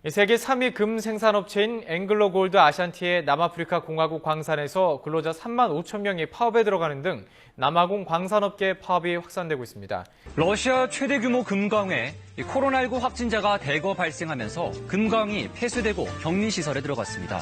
세계 3위 금 생산업체인 앵글로골드 아샨티의 남아프리카 공화국 광산에서 근로자 3만 5천 명이 파업에 들어가는 등 남아공 광산업계 파업이 확산되고 있습니다. 러시아 최대 규모 금광에 코로나19 확진자가 대거 발생하면서 금광이 폐쇄되고 격리시설에 들어갔습니다.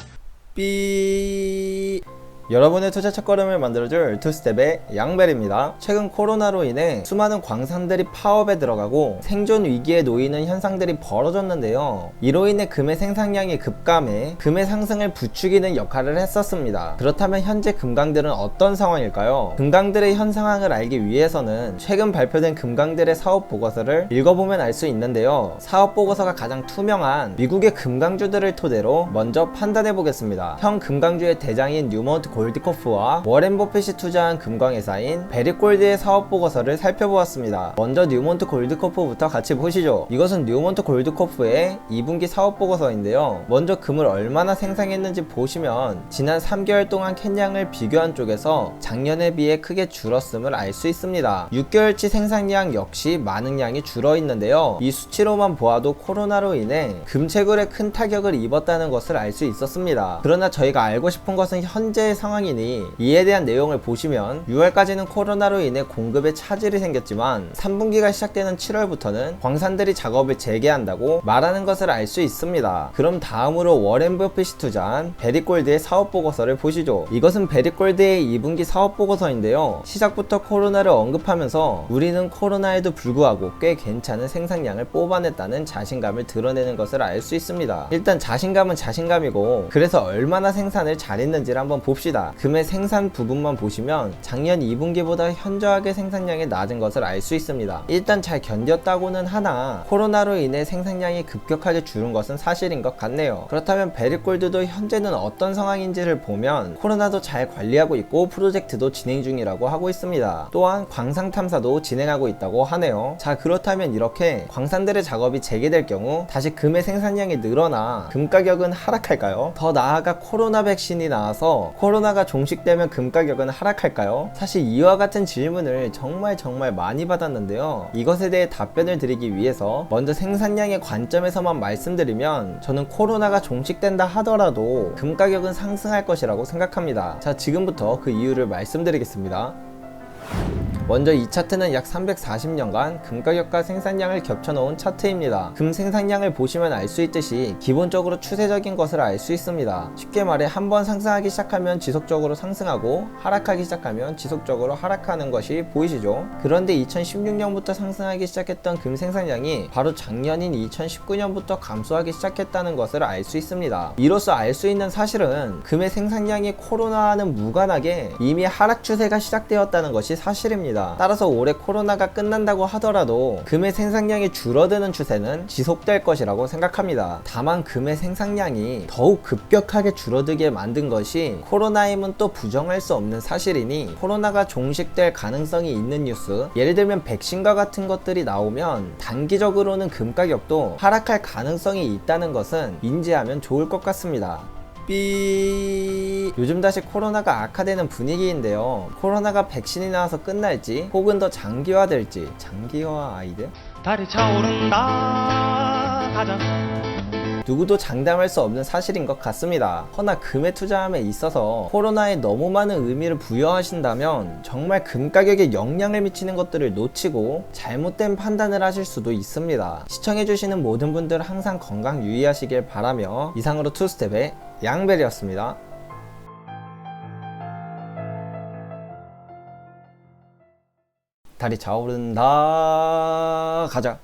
여러분의 투자 첫걸음을 만들어줄 투스텝의 양벨입니다. 최근 코로나로 인해 수많은 광산들이 파업에 들어가고 생존 위기에 놓이는 현상들이 벌어졌는데요. 이로 인해 금의 생산량이 급감해 금의 상승을 부추기는 역할을 했었습니다. 그렇다면 현재 금강들은 어떤 상황일까요? 금강들의 현 상황을 알기 위해서는 최근 발표된 금강들의 사업 보고서를 읽어보면 알 수 있는데요. 사업 보고서가 가장 투명한 미국의 금강주들을 토대로 먼저 판단해 보겠습니다. 현 금강주의 대장인 뉴먼트 골드코프와 워렌 버핏이 투자한 금광회사인 베리골드의 사업 보고서를 살펴보았습니다. 먼저 뉴먼트 골드코프부터 같이 보시죠. 이것은 뉴먼트 골드코프의 2분기 사업 보고서인데요. 먼저 금을 얼마나 생산했는지 보시면 지난 3개월 동안 캔량을 비교한 쪽에서 작년에 비해 크게 줄었음을 알 수 있습니다. 6개월치 생산량 역시 많은 양이 줄어 있는데요. 이 수치로만 보아도 코로나로 인해 금채굴에 큰 타격을 입었다는 것을 알 수 있었습니다. 그러나 저희가 알고 싶은 것은 현재의 상황이니 이에 대한 내용을 보시면 6월까지는 코로나로 인해 공급에 차질이 생겼지만 3분기가 시작되는 7월부터는 광산들이 작업을 재개한다고 말하는 것을 알 수 있습니다. 그럼 다음으로 워렌 버핏이 투자한 베리골드의 사업 보고서를 보시죠. 이것은 베리골드의 2분기 사업 보고서인데요. 시작부터 코로나를 언급하면서 우리는 코로나에도 불구하고 꽤 괜찮은 생산량을 뽑아냈다는 자신감을 드러내는 것을 알 수 있습니다. 일단 자신감은 자신감이고, 그래서 얼마나 생산을 잘했는지를 한번 봅시다. 금의 생산 부분만 보시면 작년 2분기보다 현저하게 생산량이 낮은 것을 알 수 있습니다. 일단 잘 견뎠다고는 하나 코로나로 인해 생산량이 급격하게 줄은 것은 사실인 것 같네요. 그렇다면 베리골드도 현재는 어떤 상황인지를 보면 코로나도 잘 관리하고 있고 프로젝트도 진행 중이라고 하고 있습니다. 또한 광산 탐사도 진행하고 있다고 하네요. 자, 그렇다면 이렇게 광산들의 작업이 재개될 경우 다시 금의 생산량이 늘어나 금 가격은 하락할까요? 더 나아가 코로나 백신이 나와서 코로나가 종식되면 금 가격은 하락할까요? 사실 이와 같은 질문을 정말 많이 받았는데요. 이것에 대해 답변을 드리기 위해서 먼저 생산량의 관점에서만 말씀드리면 저는 코로나가 종식된다 하더라도 금 가격은 상승할 것이라고 생각합니다. 자, 지금부터 그 이유를 말씀드리겠습니다. 먼저 이 차트는 약 340년간 금 가격과 생산량을 겹쳐놓은 차트입니다. 금 생산량을 보시면 알 수 있듯이 기본적으로 추세적인 것을 알 수 있습니다. 쉽게 말해 한번 상승하기 시작하면 지속적으로 상승하고 하락하기 시작하면 지속적으로 하락하는 것이 보이시죠? 그런데 2016년부터 상승하기 시작했던 금 생산량이 바로 작년인 2019년부터 감소하기 시작했다는 것을 알 수 있습니다. 이로써 알 수 있는 사실은 금의 생산량이 코로나와는 무관하게 이미 하락 추세가 시작되었다는 것이 사실입니다. 따라서 올해 코로나가 끝난다고 하더라도 금의 생산량이 줄어드는 추세는 지속될 것이라고 생각합니다. 다만 금의 생산량이 더욱 급격하게 줄어들게 만든 것이 코로나임은 또 부정할 수 없는 사실이니 코로나가 종식될 가능성이 있는 뉴스, 예를 들면 백신과 같은 것들이 나오면 단기적으로는 금 가격도 하락할 가능성이 있다는 것은 인지하면 좋을 것 같습니다. 요즘 다시 코로나가 악화되는 분위기인데요. 코로나가 백신이 나와서 끝날지 혹은 더 장기화될지. 장기화 아이디어? 달이 차오른다 가자. 누구도 장담할 수 없는 사실인 것 같습니다. 허나 금에 투자함에 있어서 코로나에 너무 많은 의미를 부여하신다면 정말 금 가격에 영향을 미치는 것들을 놓치고 잘못된 판단을 하실 수도 있습니다. 시청해주시는 모든 분들 항상 건강 유의하시길 바라며 이상으로 투스텝의 양벨이었습니다. 달이 차오른다 가자.